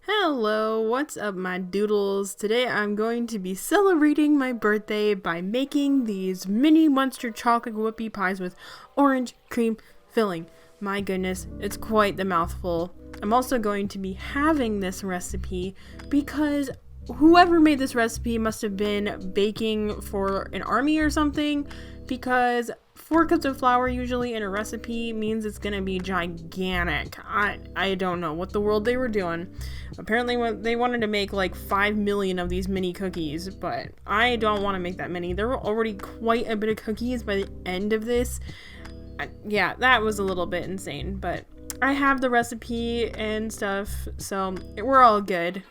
Hello, what's up my doodles? Today I'm going to be celebrating my birthday by making these mini monster chocolate whoopie pies with orange cream filling. My goodness, it's quite the mouthful. I'm also going to be having this recipe because whoever made this recipe must have been baking for an army or something, because 4 cups of flour usually in a recipe means it's gonna be gigantic. I don't know what the world they were doing. Apparently they wanted to make like 5 million of these mini cookies, but I don't want to make that many. There were already quite a bit of cookies by the end of this. Yeah, that was a little bit insane, but I have the recipe and stuff, so we're all good.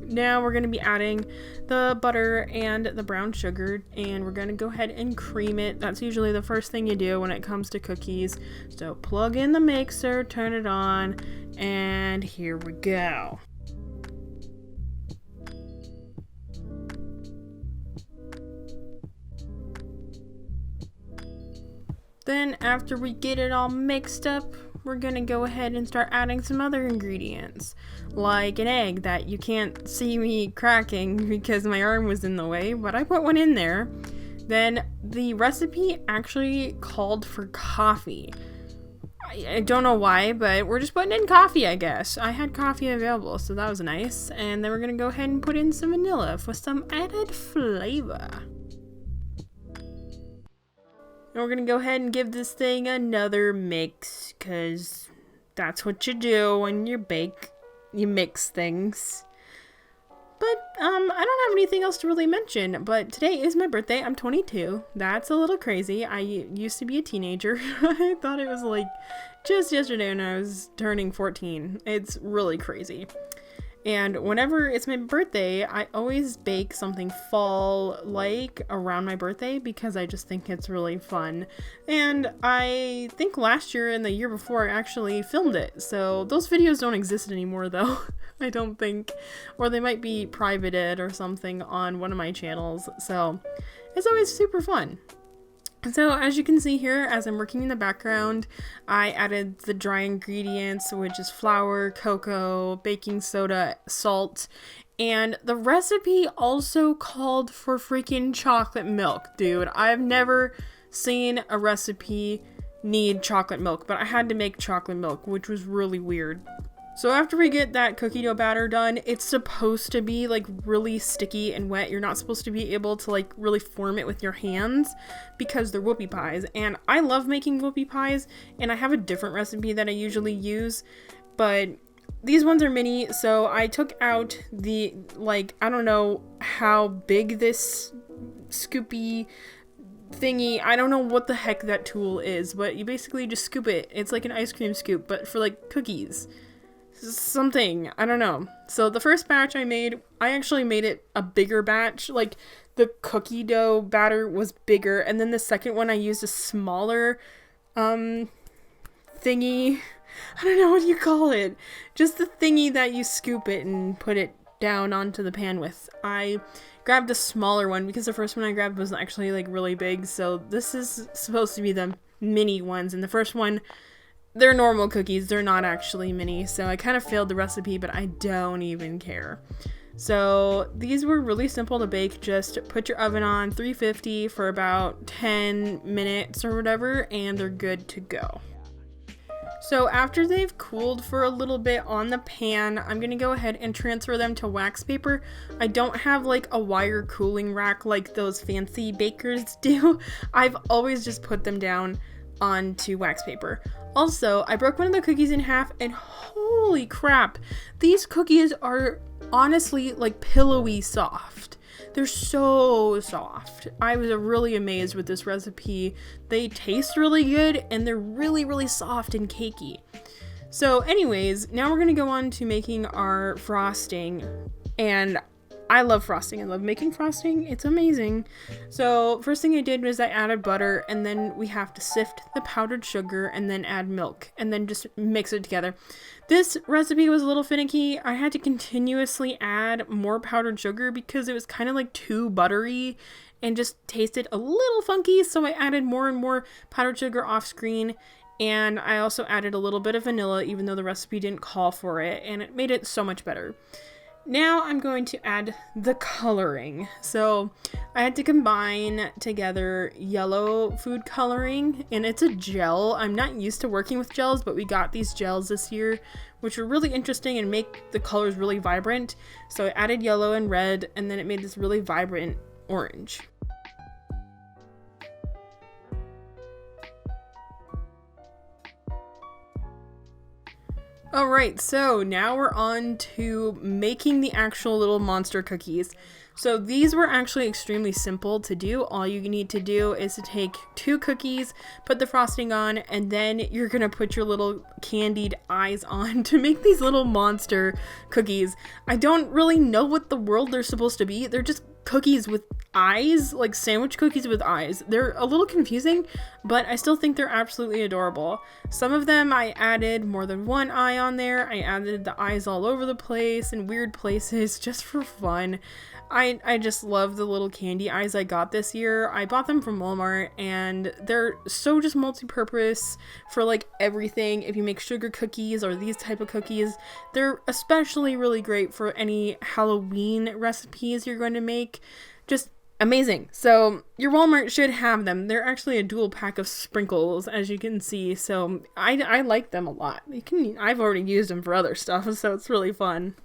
Now we're going to be adding the butter and the brown sugar, and we're going to go ahead and cream it. That's usually the first thing you do when it comes to cookies. So plug in the mixer, turn it on, and here we go. Then after we get it all mixed up, we're gonna go ahead and start adding some other ingredients, like an egg that you can't see me cracking because my arm was in the way, but I put one in there. Then the recipe actually called for coffee. I don't know why, but we're just putting in coffee, I guess. I had coffee available, so that was nice. And then we're gonna go ahead and put in some vanilla for some added flavor. And we're gonna go ahead and give this thing another mix, because that's what you do when you bake. You mix things. But, I don't have anything else to really mention, but today is my birthday. I'm 22. That's a little crazy. I used to be a teenager. I thought it was like just yesterday when I was turning 14. It's really crazy. And whenever it's my birthday, I always bake something fall-like around my birthday because I just think it's really fun. And I think last year and the year before I actually filmed it. So those videos don't exist anymore though. I don't think. Or they might be privated or something on one of my channels. So it's always super fun. So as you can see here, as I'm working in the background, I added the dry ingredients, which is flour, cocoa, baking soda, salt, and the recipe also called for freaking chocolate milk, dude. I've never seen a recipe need chocolate milk, but I had to make chocolate milk, which was really weird. So after we get that cookie dough batter done, it's supposed to be like really sticky and wet. You're not supposed to be able to like really form it with your hands because they're whoopie pies. And I love making whoopie pies, and I have a different recipe that I usually use, but these ones are mini. So I took out the, like, I don't know how big this scoopy thingy, I don't know what the heck that tool is, but you basically just scoop it. It's like an ice cream scoop, but for like cookies. Something, I don't know. So the first batch I made, I actually made it a bigger batch. Like the cookie dough batter was bigger, and then the second one I used a smaller thingy. I don't know what you call it. Just the thingy that you scoop it and put it down onto the pan with. I grabbed a smaller one because the first one I grabbed was actually like really big. So this is supposed to be the mini ones, and the first one, they're normal cookies, they're not actually mini, so I kind of failed the recipe, but I don't even care. So these were really simple to bake. Just put your oven on 350 for about 10 minutes or whatever, and they're good to go. So after they've cooled for a little bit on the pan, I'm gonna go ahead and transfer them to wax paper. I don't have like a wire cooling rack like those fancy bakers do. I've always just put them down onto wax paper. Also, I broke one of the cookies in half, and holy crap, these cookies are honestly like pillowy soft. They're so soft. I was really amazed with this recipe. They taste really good, and they're really, really soft and cakey. So anyways, now we're gonna go on to making our frosting, and I love frosting. I love making frosting. It's amazing. So first thing I did was I added butter, and then we have to sift the powdered sugar and then add milk and then just mix it together. This recipe was a little finicky. I had to continuously add more powdered sugar because it was kind of like too buttery and just tasted a little funky. So I added more and more powdered sugar off screen, And I also added a little bit of vanilla, even though the recipe didn't call for it, and it made it so much better. Now I'm going to add the coloring. So I had to combine together yellow food coloring, and it's a gel. I'm not used to working with gels, but we got these gels this year, which were really interesting and make the colors really vibrant. So I added yellow and red, and then it made this really vibrant orange. Alright, so now we're on to making the actual little monster cookies. So these were actually extremely simple to do. All you need to do is to take 2 cookies, put the frosting on, and then you're gonna put your little candied eyes on to make these little monster cookies. I don't really know what the world they're supposed to be. They're just cookies with eyes, like sandwich cookies with eyes. They're a little confusing, but I still think they're absolutely adorable. Some of them I added more than one eye on there. I added the eyes all over the place in weird places just for fun. I just love the little candy eyes I got this year. I bought them from Walmart, and they're so just multi-purpose for like everything. If you make sugar cookies or these type of cookies, they're especially really great for any Halloween recipes you're going to make. Just amazing. So your Walmart should have them. They're actually a dual pack of sprinkles, as you can see. So I like them a lot. I've already used them for other stuff, so it's really fun.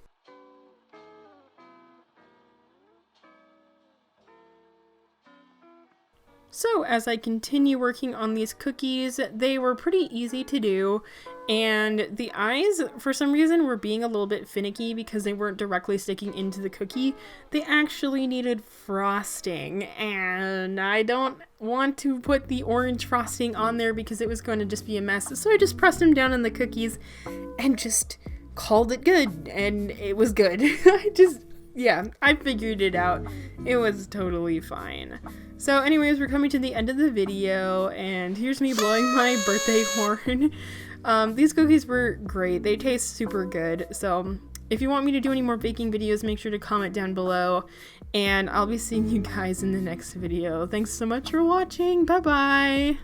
So as I continue working on these cookies, they were pretty easy to do, and the eyes, for some reason, were being a little bit finicky because they weren't directly sticking into the cookie. They actually needed frosting, and I don't want to put the orange frosting on there because it was going to just be a mess. So I just pressed them down in the cookies and just called it good, and it was good. I figured it out. It was totally fine. So anyways, we're coming to the end of the video, and here's me blowing my birthday horn. These cookies were great. They taste super good. So if you want me to do any more baking videos, make sure to comment down below, and I'll be seeing you guys in the next video. Thanks so much for watching. Bye bye.